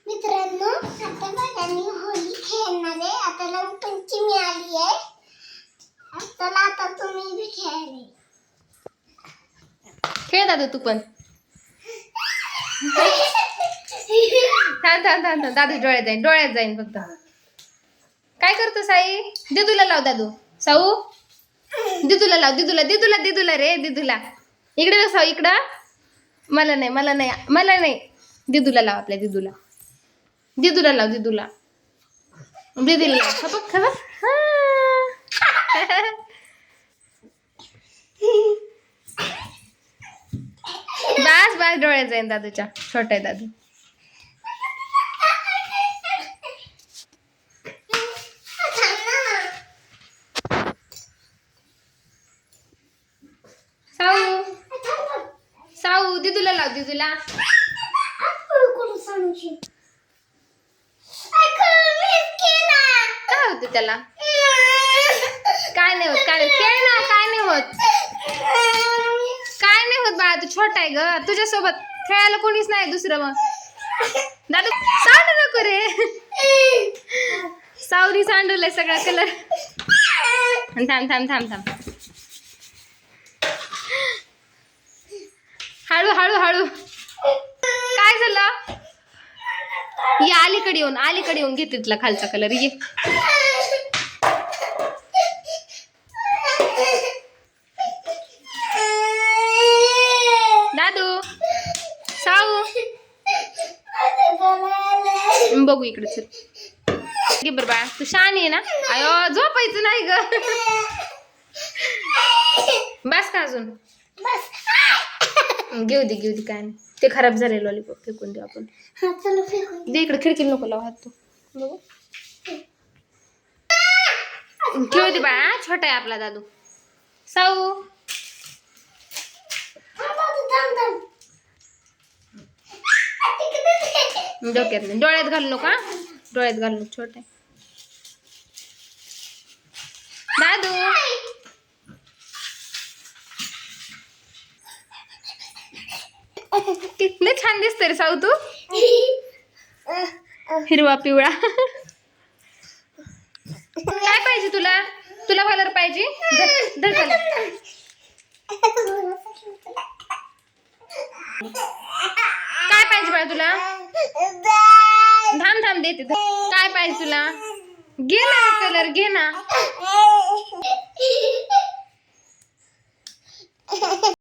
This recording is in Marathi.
मित्रांनो, आता बघा मी होळी खेळणार आहे. आता रंगपंचमी आली आहे. चला आता तुम्ही बी खेळायला खेळ दादू तू पण. थांब थांब थांब थांब दादू डोळ्यात जाईन फक्त. काय करतो साई? दिदूला लाव दादू. साऊ दिदूला लाव. दिदूला रे दिदूला. इकडे बघ साऊ इकडं. मला नाही दिदूला लाव. आपल्या दिदूला लाव. दिदूला लाव. खबर बस डोळ्यात जाईन दादूच्या. छोटा आहे दादू. साऊ दिदूला लाव. दिदूला काय होतं त्याला? काय नाही होत. खेळ ना. काय नाही होत बाळा. तू छोटा आहे ग. तुझ्यासोबत खेळायला कोणीच नाही दुसरं. मग दादू सांडू नको रे. सावरी सांडवलंय सगळा कलर. थांब हळू. काय झालं? ये अलीकडे येऊन घेते तुला खालचा कलर. ये दादू. साऊ बघू इकडे चल. घे बरं बाळा. तू शहाणी आहे ना. अयो झोपायचं नाही ग. बस का अजून? घेऊ दे काय नाही. ते खराब झाले लॉलीपॉप फेकून देऊ आपण. दे इकडे. खिडकीला नको लाव हात तू. बघू घेऊ दे बाळा. छोटा आहे आपला दादू. साऊ डोक्यात नाही. डोळ्यात घालू नका. छोटा आहे दादू. किती छान दिसतंय रे साऊ तू. हिरवा पिवळा. काय पाहिजे तुला? कलर पाहिजे? धर कलर. काय पाहिजे बाळा तुला? थांब देते. काय पाहिजे तुला? घे ना कलर. घे ना.